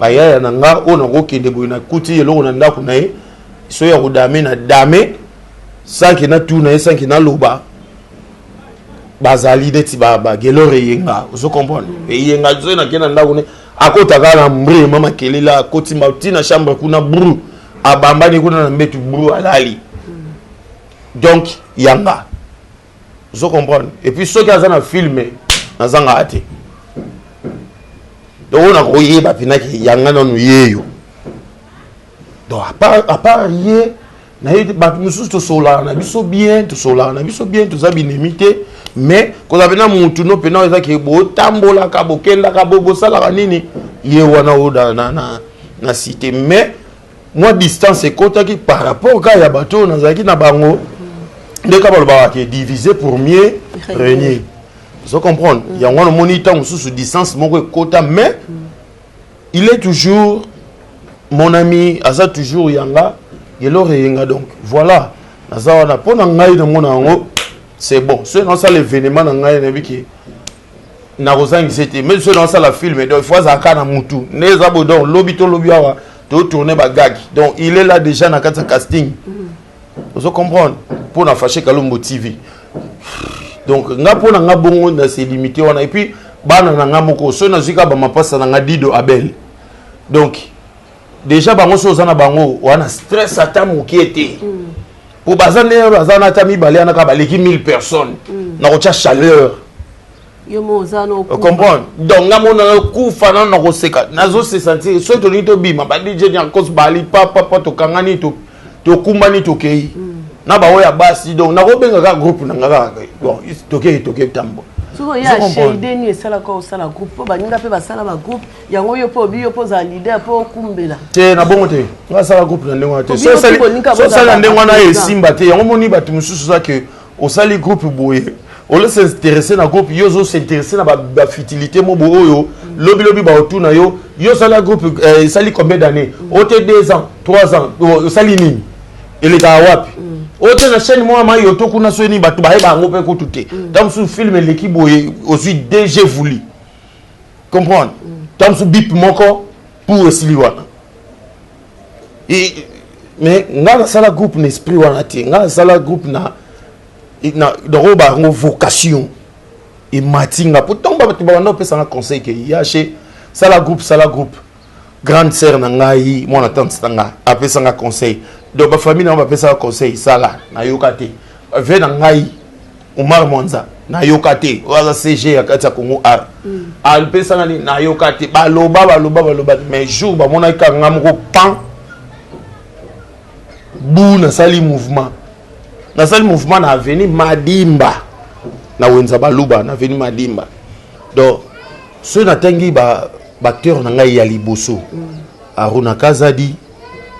ba ya na nga ona ko kende boy na kuti eloko na ndako na ye so ya kodame na dame sanki na tu na ye sanki na loba bazali neti ba gelore yenga ozo comprendre et yenga zo na kena ndako ne akota kana mbre mama kelela akoti mauti na chambre kuna bru abambani kuna na mbetu bru alali donc yanga ozo comprendre et puis ceux qui azana filmer nazanga ate donc on a koyé ba pinaki yanga nonu yeyo donc à part yé na yé ba mususu to sola na biso bien to sola na biso bien to zabinemité mais ko zabena mutu no pena eza ke bo tambola ka bokenda ka bobo sala nini yé wana oda na cité mais moi distance ekotaki par rapport ka ya bato na zaki na bango ndeka ba ke diviser pour mieux régner. Vous comprenez? Il y a un moniteur sous distance, mon quota, mais il est toujours mon ami, Asa toujours Yanga, il aurait Yanga donc. Voilà. Asa pour n'engager de mon ango, c'est bon. C'est dans ça l'événement n'engager n'habiki. Na rozang c'était, mais c'est dans ça la film. Donc il faut zaka na mutu. Ne zabodon lobby to lobby awa, to tourner bagag. Donc il est là déjà na kata casting. Vous comprenez? Pour na fâcher Kalumbo TV. Donc nga pona nga bongo na c'est limité wana et puis bana na nga moko so na zika ba mapasa na nga dido abel donc déjà bango so zana bango wana stress atamu qui était pour bazana bazana tami balé na ka baleki 1000 personnes na ko cha chaleur yo mo zano ko comprendre donc nga mona ku fana na ko seka nazo se sentir so to ni to bima ba DJ ni cause bali papa to kangani to kumbani to kei na ba oya basi donc na ko benga ka groupe na nga bon toke tambo souvent ya shade ni sala ko sala groupe ba ninga pe ba sala ba groupe yango yo po bi yo po za leader po kumbela te na bongo te nga sala groupe na ndengwa te so sala ndengwa na esimba te yango moni ba tumususu za que au sali groupe boye on laisse s'intéresser na groupe yo zo s'intéresser na ba futilité mo bo oyo lobi ba otuna yo sala groupe sali combien d'années au te 2 ans 3 ans sali nini il est à wapi autre na chaîne moi ma yoto kuna so ni batu ba ba ngope ko tuté dans ce film l'équipe aussi déjà voulu comprendre dans ce bip moko pour esli wana et mais nga sala groupe n'esprit wana ti nga sala groupe na roba ngo vocation et matinga pourtant ba batu ba no pesa na conseil que ya chez sala groupe grande sœur na ngai mon tante tanga apesa nga conseil donc ma famille na apesa nga conseil sala na yokate ve na ngai Omar Monza na yokate wala CG akata Congo ar apesa nga na yokate baloba mais jour ba mona ka ngamko pan bu na sali mouvement na avenue Madimba na wenza baluba na avenue Madimba donc ce na tangi ba acteur na ngai ya liboso Aruna Kazadi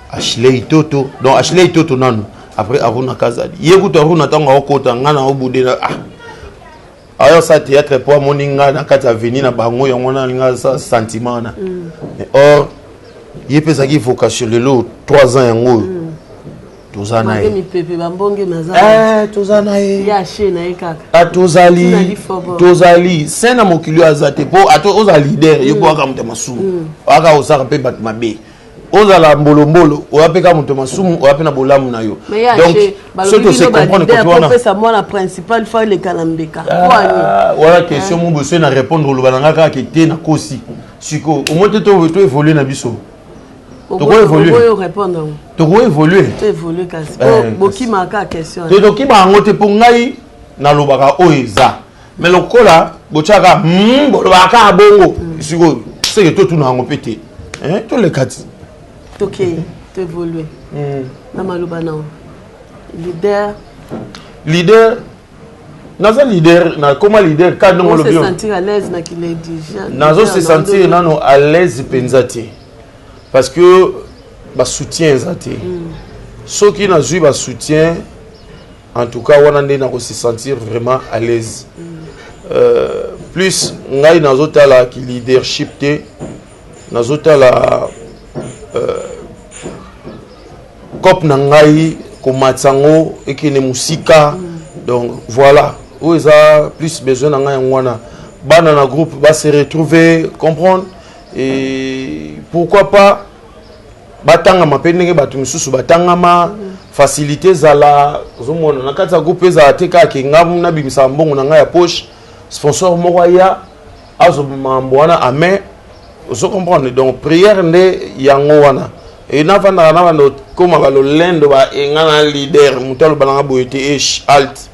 Ashley Toto donc Ashley Toto nanu après Aruna Kazadi yekuta Aruna tanga okota ngana obude na ayo sa théâtre pour moninga na kata avenue na bango yango na linga sa sentiment na or yepesa ki vocation lelo 3 ans yango tozana ye mi pepe bambonge mazana tozana ye ya she na ekaka tozali sena mokili azate po ato oza leader yeko aka muto masumu aka osaka pe bat mabe ozala mbolo oyapeka muto masumu oyape na bolamu na yo donc surtout c'est comprendre que toi na ça moi la principale fois le kalambeka voilà question mon besoin na répondre au lobana ka ke na kosi siko au moins to évoluer na biso tu peux évoluer. Tu peux évoluer. Tu évolues kasi. Boki maka question. Tu doki ba ngote pour ngai na lobaka oeza. Mais lokola bochaka bolobaka bongo. Siko c'est que tout na ngopete. Hein tous les quatre. OK, tu évolues. Na maloba na. Leader naza leader na comment leader quand on le bien. Se sentir à l'aise na qu'il est déjà. Nazo se sentir nano à l'aise penzati. Parce que bah soutien zati ceux qui n'a eu bah soutien en tout cas on a se sentir vraiment à l'aise plus ngai nazota la qui leadership te nazota la cop na ngai ko matsango et qui ne musika donc voilà où ils ont plus besoin d'un bana na groupe va se retrouver, comprendre, et pourquoi pas batanga mapendenge batumisusu batanga ma facilité zala zomona na kati ya groupe za teka ke ngamu na bimisa mbongo na nga ya poche sponsor moko ya azo mambo wana ame oso comprendre. Donc prière nde yango wana et na vanda na vanda koma balo lendo ba ngana leader mutalo balanga boyete alt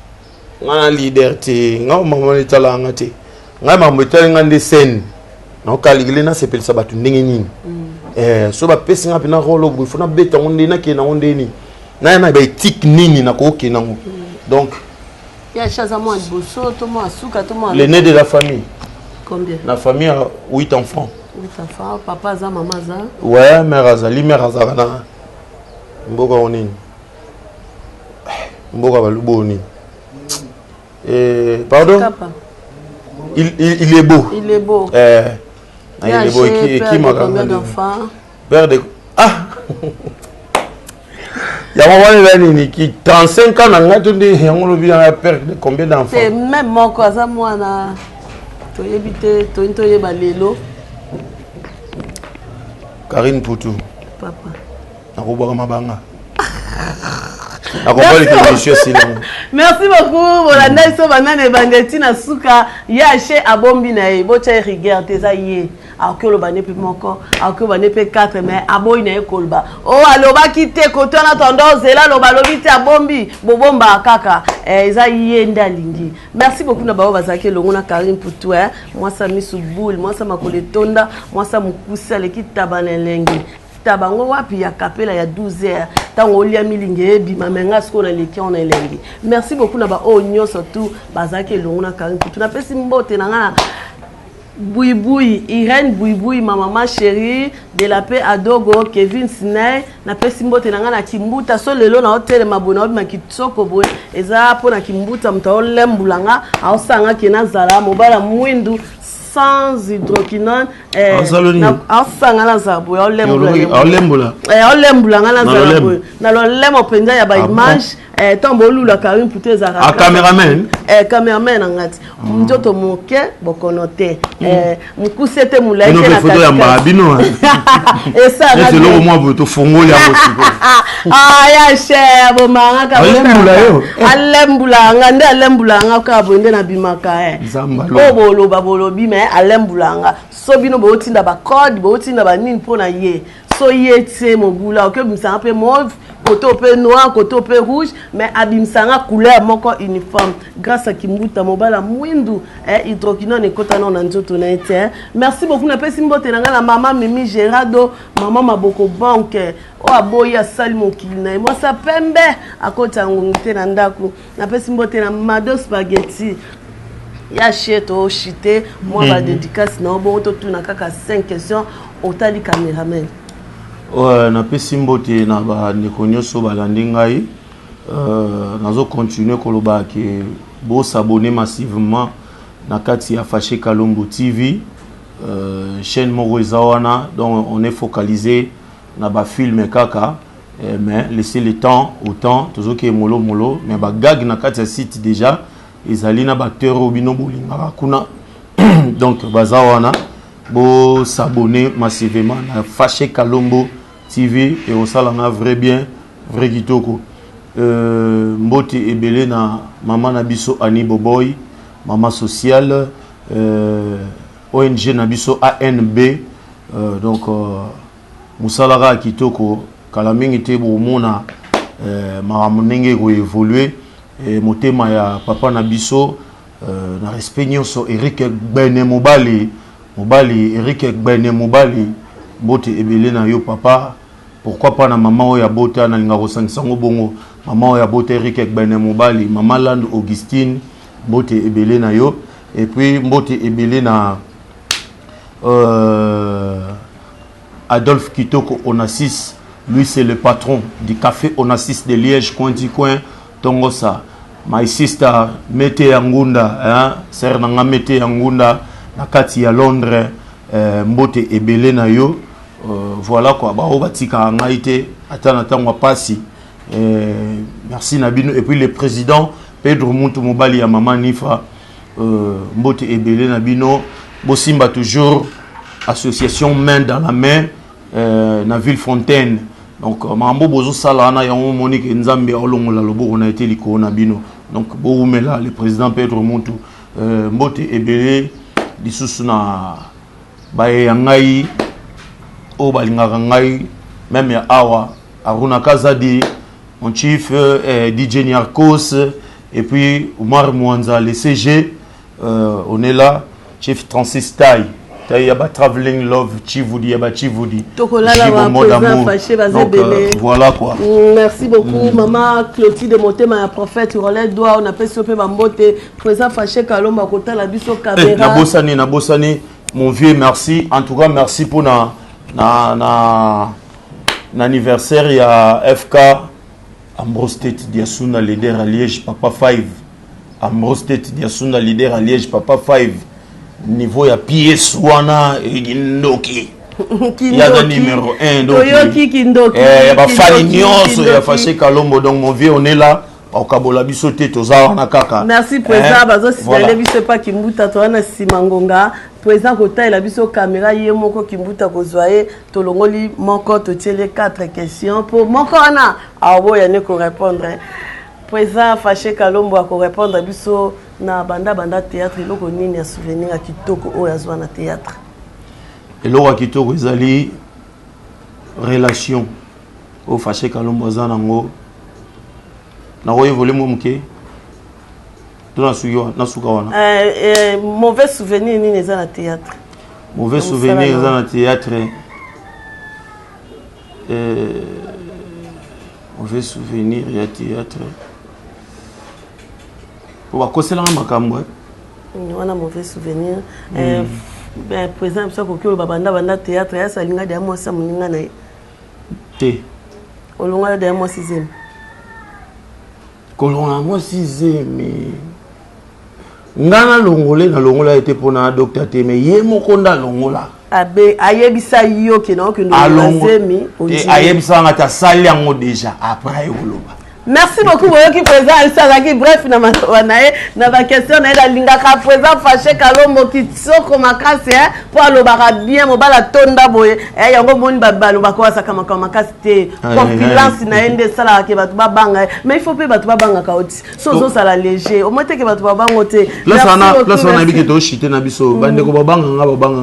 ngana leader te ngao mama letala ngate ngai mambo etali ngande scène na okaligile na sepelisa batu ndenge nini so ba pesi nga pina rolo bu fona beta ngonde na ke na ngonde ni na ba éthique nini na ko ke nango. Donc il y a chaza moi bosso to moi suka to moi l'aîné de la famille. Combien? La famille a 8 enfants. 8 enfants, papa za maman za. Ouais, mère azali mère azana mboka onini mboka baluboni pardon. Il est beau. Il est beau. Il est beau. Qui m'a combien d'enfants? Père de... Ah. Il y a un qui 35 ans, il y a un père de combien d'enfants? C'est même mon cousin, moi, tu as évité, tu as évité Balélo. Karine Poutou. Papa. Naruba Mabanga. Merci beaucoup. Voilà, Nelson Banane Evangeti na suka yache abombi na e bocha rigueur teza ye. Alors le bané pe moko, alors que bané pe 4 mais aboy na e kolba. Oh aloba kite koto na tendance là loba lobi te abombi bobomba kaka. Eza ye ndalingi. Merci beaucoup na bao bazake longo na Karine Poutou hein. Moi ça misoubul, moi ça makole tonda, moi ça mukusa le kitabanelenge. Tabango wapi ya kapela ya 12h tango lia milinge bima menga sko na leki on elengi. Merci beaucoup na ba onyo surtout bazaki longo na Karine Poutou na pesi mbote na ngana Bouiboui Irène Bouiboui ma maman chérie de la paix Adogo Kevin Sinay na pesi mbote na ngana kimbuta so lelo na hotel mabona obi makitsoko boy eza po na kimbuta mtao lembulanga ausanga kena zala mobala mwindu sans hydroquinone asangana zabo ya olembula ngana zabo na lo lemo penza ya ba image tombo lula Karine Poutou za cameraman ngati mjoto moke bokonote mukusete mulai na photo ya mbabino esa na lo mo boto fongoli ya bosiko ya cher bo manga ka alembula ngande alembula ngaka bonde na bimaka bolo babolobi me alembulanga so bino bo tinda ba code bo tinda ba nini pona ye so yete mobula ok bimsanga pe mauve côté peu noir côté peu rouge mais abimsanga couleur moko uniforme grâce à kimbuta mobala mwindu hydroquinone kota na nzoto na ete. Merci beaucoup na pesi mbote na ngala mama Mimi Gerardo mama maboko banque o aboya sali mokili na moi ça pembe akota ngungite na ndaku na pesi mbote na Mado Spaghetti ya cheto chité moi ba dédicace na bon to tuna kaka 5 questions otali cameraman. Ouais, na pesi mbote na ba nekonyo so balandi ngai nazo continuer koloba ke bo s'abonner massivement na kati ya Fâché Kalombo TV chaîne moko ezawana donc on est focalisé na ba film kaka mais laisser le temps au temps tozoki molo molo mais ba gag na kati ya site déjà ezali na acteur obino bolinga kuna donc bazawana bo s'abonner massivement na Fâché Kalombo TV et au salanga vrai bien vrai kitoko mbote ebele na maman na biso Ani Boboy maman sociale ONG na biso ANB donc musalaga kitoko kala mingi te bo mona mamunenge ko évoluer motema ya papa na biso na respect nyonso Eric Gbene Mobali Eric Gbene Mobali bote ebele na yo papa pourquoi pas na maman oya bota na linga kosangisango bongo maman oya bota Eric Gbene Mobali maman Land Augustine bote ebele na yo et puis bote ebele na Adolphe Kitoko Onassis lui c'est le patron du café Onassis de Liège coin Tongosa my sister Mete Angunda hein sœur nanga Mete Angunda na kati ya Londres mbote ebele na yo voilà quoi ba obatika ngaite atana tangwa pasi merci Nabino et puis le président Pedro Muntu Mobali ya Mama Nifa Mbote Ebele Nabino Bosimba toujours association main dans la main na Villefontaine. Donc Mambo Bozo Salana Yango Monique Nzambe Olongola Lobo on a été liko Nabino. Donc Boumela le président Pedro Muntu Mbote Ebele Disusuna Baye Yangai O Balingaka Ngai même ya Awa Aruna Kazadi mon chief DJ Niarkos et puis Omar Mwanza le CG on est là chief Francis Tai Yaba Traveling Love Chivoudi Yaba Chivoudi voilà quoi. Merci beaucoup maman Clotilde Motema ya prophète relais doit on appelle sope bambote président Fâché Kalomba kota la biso caméra na bosani mon vieux merci en tout cas merci pour l'anniversaire ya FK Ambrose State Diasuna leader à Liège Papa 5 Ambrose State Diasuna leader à Liège Papa 5 niveau ya PS wana Kindoki ya da numéro 1 donc Kindoki ya ba fani nyonso ya Fâché Kalombo donc mon vieux on est là au kabola biso te toza wana kaka merci président bazo signaler biso pas Kimbuta to wana simangonga président kota la biso caméra ye moko Kimbuta kozwaye to longoli moko to tiele 4 questions pour moko wana awo ya ne ko répondre président Fâché Kalombo a ko répondre biso na banda théâtre loko nini ya souvenir ya kitoko o yazwa na théâtre eloko kitoko ezali relation au Fâché Kalombo za nango na roye volume muke tona suyo na suka wana mauvais souvenir nini za na théâtre mauvais souvenir za na théâtre mauvais souvenir ya théâtre pour bakosela makambo wana mauvais souvenir ben président ça ko banda théâtre ya salinga de moi ça muninga na te olonga de moi 6e kolonga moi 6e mais ngana longola na été pour na docteur te mais ye mokonda longola abe ayebisa yo ke na okendo lazemi ayebisa ngata sali yango déjà après oloba. Merci beaucoup Boyoki président Alsazaki bref na matwanae na ba question na ela lingaka président Fâché Kalombo kitoko makasi pour alobaka bien mobala tonda boye yango moni babalo bakosa kama makasi te compilance na ende sala ke batu babanga mais il faut pe batu babanga ka oti sozo sala léger au moins te ke batu babango te là ça na biki to shite na biso bande ko babanga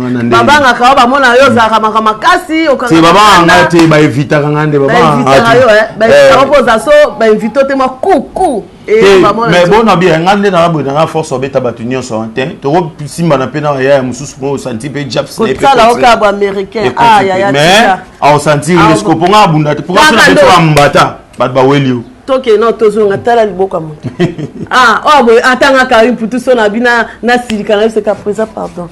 na ndé babanga ka ba mona yo za kama makasi okanga te babanga te ba evita kanga ndé babanga yo ba proposa so invité te moi coucou mais bon na bien ngande na bo na force obeta batunyo so ante to ko simba na pena ya mususu ko senti pe japs ne pe la okabo américain ya mais au sentir le scope nga bunda te pour ça na beto mbata bat ba welio toke no tozonga tala liboka moto oh boy atanga Karim pour tout son abina na silika na se ka présent pardon.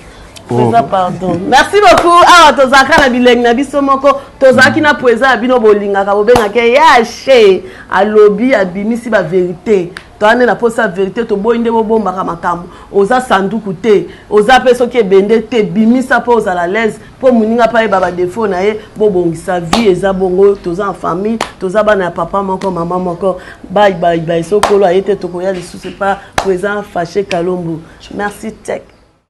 Pardon. Merci beaucoup. Tozaka na bileng na biso moko tozaki na poeza abino bolinga ka bobenga ke yache alobi abimisi ba vérité. Toane na posa vérité to boinde bobomba ka makambo. Oza sanduku te. Oza peso ke bende te bimisa po za la l'aise po muninga pa baba défaut na ye bobongisa vie eza bongo toza en famille toza bana papa moko maman moko bye sokolo ayete to koya lisusu pas présent Fâché Kalombo. Merci Tech.